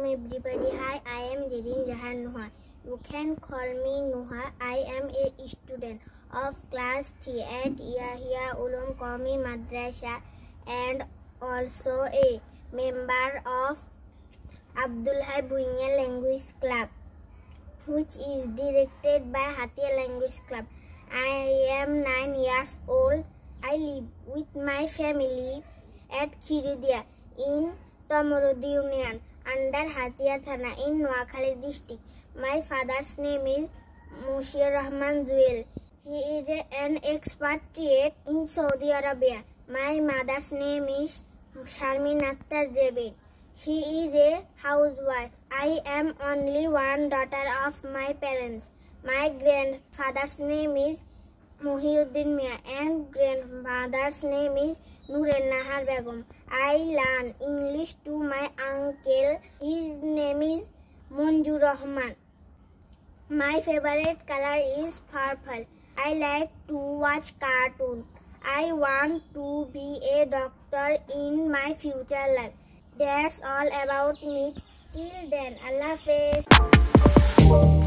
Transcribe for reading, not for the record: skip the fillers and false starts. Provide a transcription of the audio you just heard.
Assalamualaikum everybody. Hi, I am Jirin Jahan Nuha. You can call me Nuha. I am a student of class 3 at Yahya Ulum Qawmi Madrasa and also a member of Abdullah Bhuiyan Language Club, which is directed by Hatia Language Club. I am 9 years old. I live with my family at Khiridia in Tamurudi Union under Hatia Thana in Noakhali district. My father's name is Mushir Rahman Zuel. He is an expatriate in Saudi Arabia. My mother's name is Sharmin Akhtar Jebin. She is a housewife. I am only one daughter of my parents. My grandfather's name is Muhyiddin Mia and grandmother's name is Nurel Nahar Begum. I learn English to my uncle. His name is Munjur Rahman. My favorite color is purple. I like to watch cartoons. I want to be a doctor in my future life. That's all about me. Till then, Allah Hafiz.